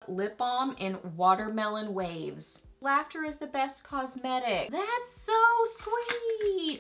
Lip Balm in Watermelon Waves. Laughter is the best cosmetic. That's so sweet.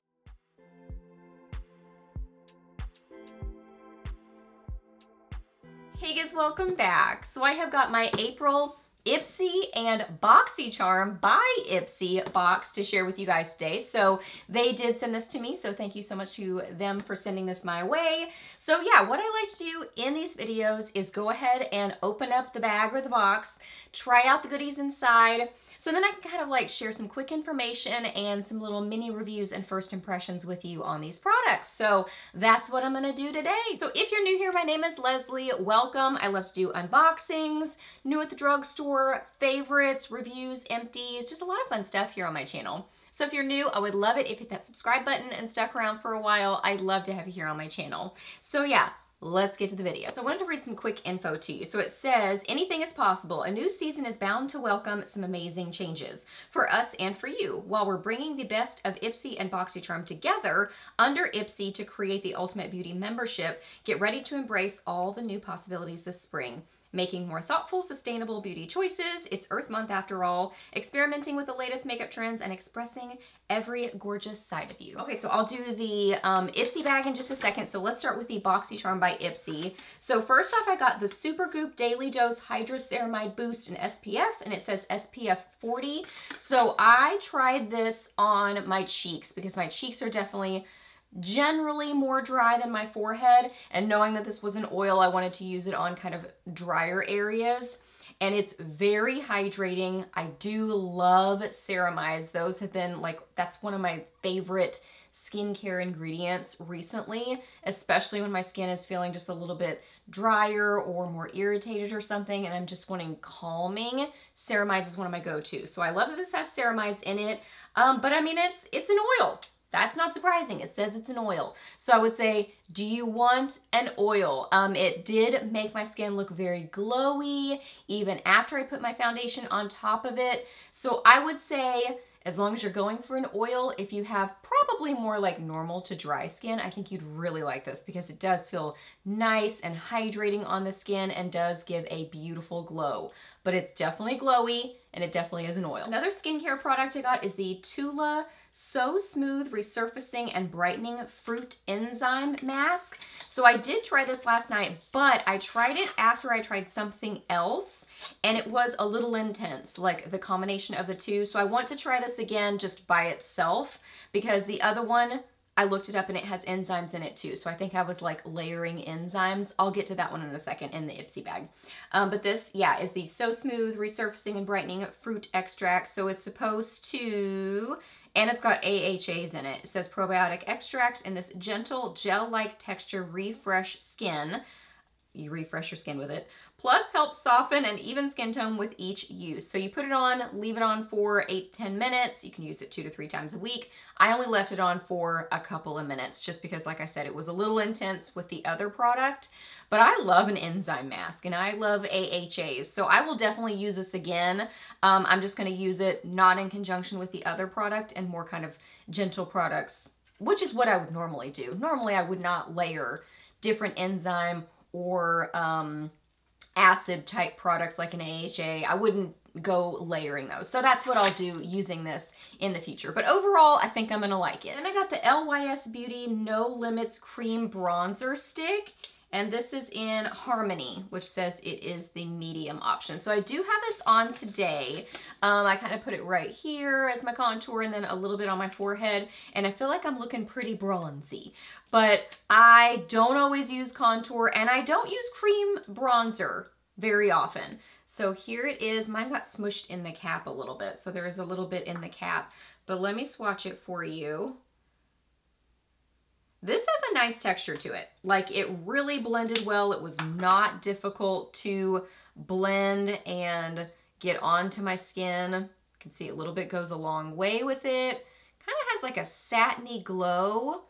Hey guys, welcome back. So I have got my April IPSY and BOXYCHARM by IPSY box to share with you guys today. So they did send this to me, so thank you so much to them for sending this my way. So yeah, what I like to do in these videos is go ahead and open up the bag or the box, try out the goodies inside, so then I can kind of like share some quick information and some little mini reviews and first impressions with you on these products. So that's what I'm gonna do today. So if you're new here, my name is Leslie. Welcome. I love to do unboxings, new at the drugstore, favorites, reviews, empties, just a lot of fun stuff here on my channel. So if you're new, I would love it if you hit that subscribe button and stuck around for a while. I'd love to have you here on my channel. So yeah, let's get to the video. So I wanted to read some quick info to you. So it says, anything is possible. A new season is bound to welcome some amazing changes for us and for you, while we're bringing the best of IPSY and BOXYCHARM together under IPSY to create the Ultimate Beauty membership. Get ready to embrace all the new possibilities this spring. Making more thoughtful, sustainable beauty choices. It's Earth Month after all. Experimenting with the latest makeup trends and expressing every gorgeous side of you. Okay, so I'll do the IPSY bag in just a second. So let's start with the BOXYCHARM by IPSY. So first off, I got the Supergoop Daily Dose Hydroceramide Boost in SPF, and it says SPF 40. So I tried this on my cheeks because my cheeks are definitely generally more dry than my forehead, and knowing that this was an oil, I wanted to use it on kind of drier areas, and it's very hydrating. I do love ceramides. Those have been like, that's one of my favorite skincare ingredients recently, especially when my skin is feeling just a little bit drier or more irritated or something and I'm just wanting calming. Ceramides is one of my go-tos. So I love that this has ceramides in it, but I mean, it's an oil. That's not surprising. It says it's an oil. So I would say, do you want an oil? It did make my skin look very glowy even after I put my foundation on top of it. So I would say, as long as you're going for an oil, if you have probably more like normal to dry skin, I think you'd really like this because it does feel nice and hydrating on the skin and does give a beautiful glow. But it's definitely glowy and it definitely is an oil. Another skincare product I got is the Tula So Smooth Resurfacing and Brightening Fruit Enzyme Mask. So I did try this last night, but I tried it after I tried something else and it was a little intense, like the combination of the two. So I want to try this again just by itself because the other one, I looked it up and it has enzymes in it too. So I think I was like layering enzymes. I'll get to that one in a second in the IPSY bag. But this, yeah, is the So Smooth Resurfacing and Brightening Fruit Extract. So it's supposed to, and it's got AHAs in it. It says probiotic extracts in this gentle gel-like texture refresh skin. You refresh your skin with it. Plus helps soften and even skin tone with each use. So you put it on, leave it on for 8 to 10 minutes. You can use it 2 to 3 times a week. I only left it on for a couple of minutes just because, like I said, it was a little intense with the other product. But I love an enzyme mask and I love AHAs. So I will definitely use this again. I'm just gonna use it not in conjunction with the other product and more kind of gentle products, which is what I would normally do. Normally I would not layer different enzyme or acid type products like an AHA. I wouldn't go layering those. So that's what I'll do using this in the future. But overall, I think I'm gonna like it. And I got the LYS Beauty No Limits Cream Bronzer Stick. And this is in Harmony, which says it is the medium option. So I do have this on today. I kind of put it right here as my contour and then a little bit on my forehead. And I feel like I'm looking pretty bronzy. But I don't always use contour and I don't use cream bronzer very often. So here it is. Mine got smushed in the cap a little bit. So there is a little bit in the cap. But let me swatch it for you. This has a nice texture to it. Like, it really blended well. It was not difficult to blend and get onto my skin. You can see a little bit goes a long way with it. Kind of has like a satiny glow.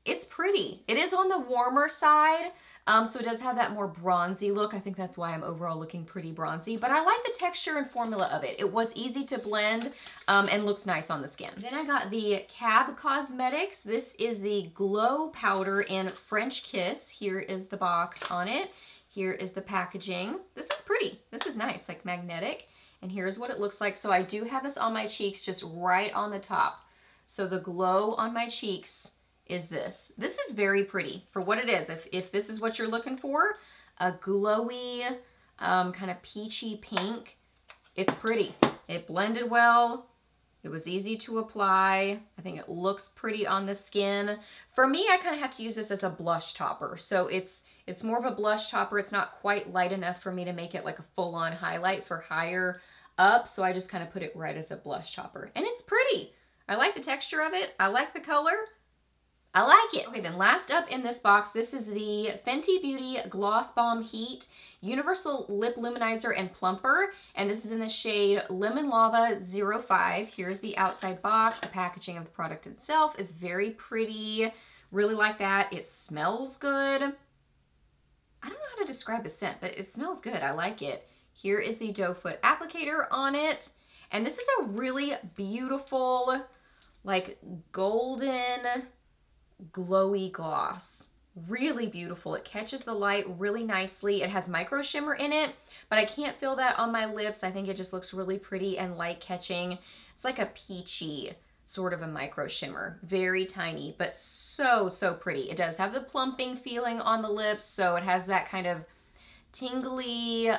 It's pretty. It is on the warmer side, so it does have that more bronzy look. I think that's why I'm overall looking pretty bronzy, but I like the texture and formula of it. It was easy to blend and looks nice on the skin. Then I got the Cab Cosmetics. This is the Glow Powder in French Kiss. Here is the box on it. Here is the packaging. This is pretty. This is nice, like magnetic. And here's what it looks like. So I do have this on my cheeks, just right on the top. So the glow on my cheeks is this. This is very pretty for what it is. If this is what you're looking for, a glowy, kind of peachy pink, it's pretty. It blended well. It was easy to apply. I think it looks pretty on the skin. For me, I kind of have to use this as a blush topper. So it's more of a blush topper. It's not quite light enough for me to make it like a full-on highlight for higher up. So I just kind of put it right as a blush topper. And it's pretty. I like the texture of it. I like the color. I like it. Okay, then last up in this box, this is the Fenty Beauty Gloss Balm Heat Universal Lip Luminizer and Plumper, and this is in the shade Lemon Lava 05. Here's the outside box. The packaging of the product itself is very pretty. Really like that. It smells good. I don't know how to describe the scent, but it smells good. I like it. Here is the doe foot applicator on it, and this is a really beautiful, like golden, glowy gloss. Really beautiful. It catches the light really nicely. It has micro shimmer in it, but I can't feel that on my lips. I think it just looks really pretty and light catching. It's like a peachy sort of a micro shimmer. Very tiny, but so, so pretty. It does have the plumping feeling on the lips, so it has that kind of tingly,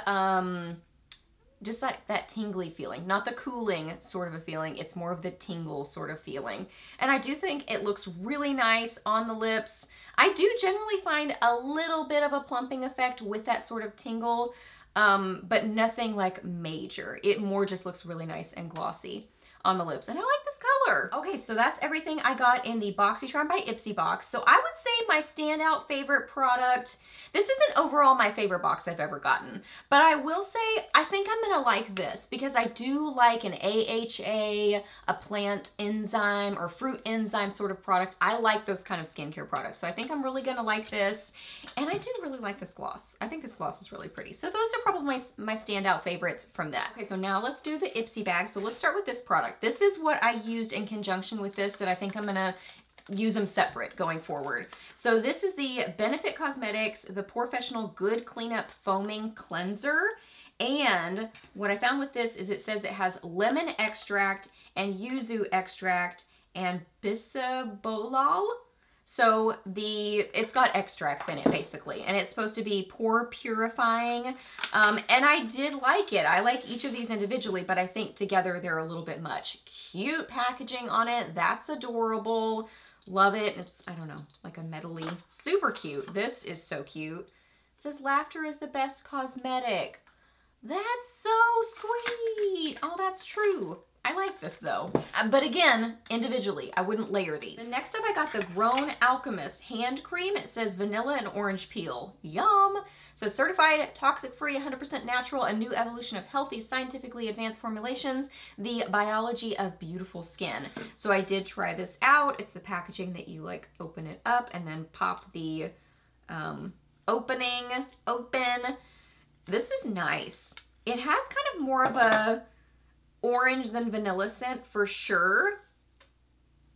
just like that tingly feeling, not the cooling sort of a feeling. It's more of the tingle sort of feeling. And I do think it looks really nice on the lips. I do generally find a little bit of a plumping effect with that sort of tingle, but nothing like major. It more just looks really nice and glossy on the lips. And I like this color. Okay, so that's everything I got in the BOXYCHARM by IPSY box. So I would say my standout favorite product, this isn't overall my favorite box I've ever gotten, but I will say I think I'm gonna like this because I do like an AHA, a plant enzyme or fruit enzyme sort of product. I like those kind of skincare products. So I think I'm really gonna like this. And I do really like this gloss. I think this gloss is really pretty. So those are probably my standout favorites from that. Okay, so now let's do the IPSY bag. So let's start with this product. This is what I used in conjunction with this that I think I'm gonna use them separate going forward. So this is the Benefit Cosmetics, the Professional Good Cleanup Foaming Cleanser. And what I found with this is it says it has lemon extract and yuzu extract and bisabolol. So it's got extracts in it basically, and it's supposed to be pore purifying. And I did like it. I like each of these individually, but I think together they're a little bit much. Cute packaging on it. That's adorable. Love it. It's, I don't know, like a metally, super cute. This is so cute. It says laughter is the best cosmetic. That's so sweet. Oh, that's true. I like this though. But again, individually, I wouldn't layer these. The next up I got the Grown Alchemist hand cream. It says vanilla and orange peel. Yum. So certified, toxic-free, 100% natural, a new evolution of healthy, scientifically advanced formulations, the biology of beautiful skin. So I did try this out. It's the packaging that you like open it up and then pop the opening open. This is nice. It has kind of more of a orange than vanilla scent for sure,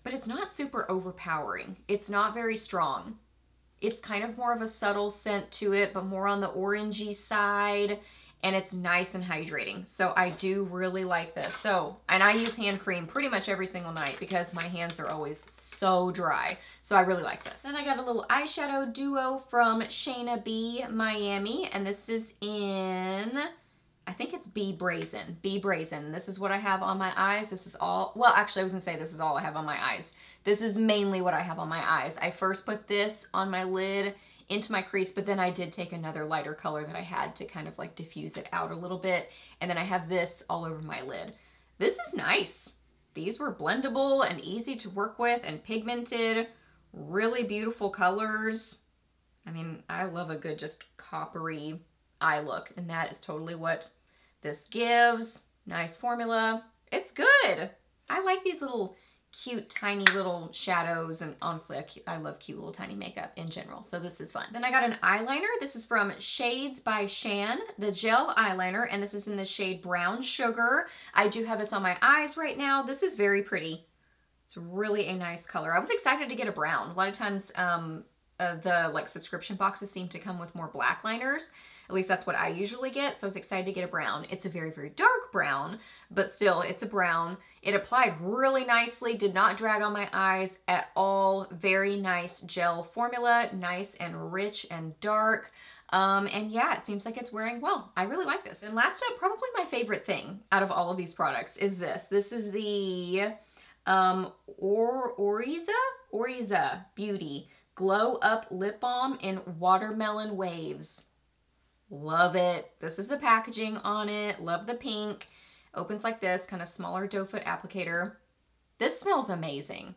but it's not super overpowering. It's not very strong. It's kind of more of a subtle scent to it, but more on the orangey side, and it's nice and hydrating. So I do really like this. So, and I use hand cream pretty much every single night because my hands are always so dry. So I really like this. Then I got a little eyeshadow duo from Shayna B Miami, and this is in, I think it's B Brazen. B Brazen. This is what I have on my eyes. This is all, well, actually I was gonna say this is all I have on my eyes. This is mainly what I have on my eyes. I first put this on my lid into my crease, but then I did take another lighter color that I had to kind of like diffuse it out a little bit. And then I have this all over my lid. This is nice. These were blendable and easy to work with and pigmented. Really beautiful colors. I mean, I love a good just coppery eye look, and that is totally what this gives. Nice formula. It's good. I like these little cute tiny little shadows, and honestly I love cute little tiny makeup in general, so this is fun. Then I got an eyeliner. This is from Shades by Shan, the gel eyeliner, and this is in the shade Brown Sugar. I do have this on my eyes right now. This is very pretty. It's really a nice color. I was excited to get a brown. A lot of times the like subscription boxes seem to come with more black liners. At least that's what I usually get, so I was excited to get a brown. It's a very, very dark brown, but still, it's a brown. It applied really nicely, did not drag on my eyes at all. Very nice gel formula, nice and rich and dark. And yeah, it seems like it's wearing well. I really like this. And last up, probably my favorite thing out of all of these products is this. This is the Orisa Beauty Glow Up Lip Balm in Watermelon Waves. Love it. This is the packaging on it. Love the pink. Opens like this, kind of smaller doe foot applicator. This smells amazing.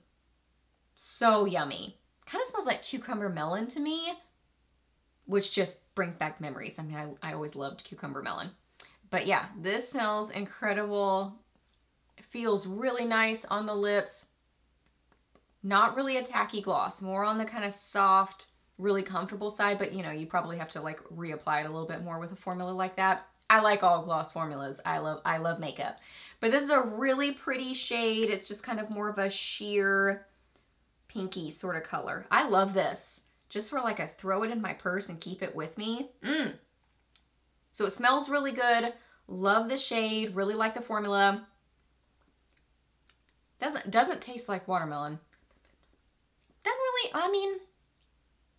So yummy. Kind of smells like cucumber melon to me, which just brings back memories. I mean, I always loved cucumber melon. But yeah, this smells incredible. It feels really nice on the lips. Not really a tacky gloss, more on the kind of soft, really comfortable side, but you know, you probably have to like reapply it a little bit more with a formula like that. I like all gloss formulas. I love makeup. But this is a really pretty shade. It's just kind of more of a sheer pinky sort of color. I love this. Just for like a throw it in my purse and keep it with me. So it smells really good. Love the shade. Really like the formula. Doesn't taste like watermelon. Doesn't really, I mean,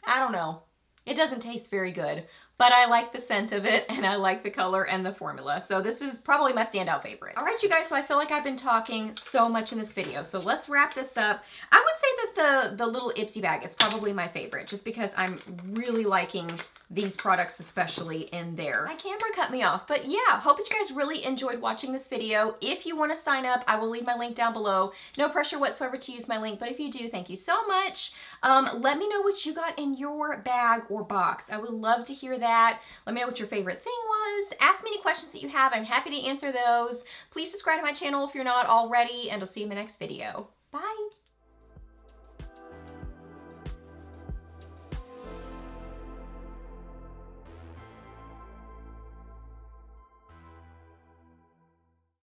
I don't know. It doesn't taste very good, but I like the scent of it and I like the color and the formula. So this is probably my standout favorite. All right, you guys, so I feel like I've been talking so much in this video. So let's wrap this up. I would say that the little IPSY bag is probably my favorite just because I'm really liking these products, especially in there. My camera cut me off, but yeah, hope that you guys really enjoyed watching this video. If you want to sign up, I will leave my link down below. No pressure whatsoever to use my link, but if you do, thank you so much. Let me know what you got in your bag or box. I would love to hear that. Let me know what your favorite thing was. Ask me any questions that you have. I'm happy to answer those. Please subscribe to my channel if you're not already, and I'll see you in the next video.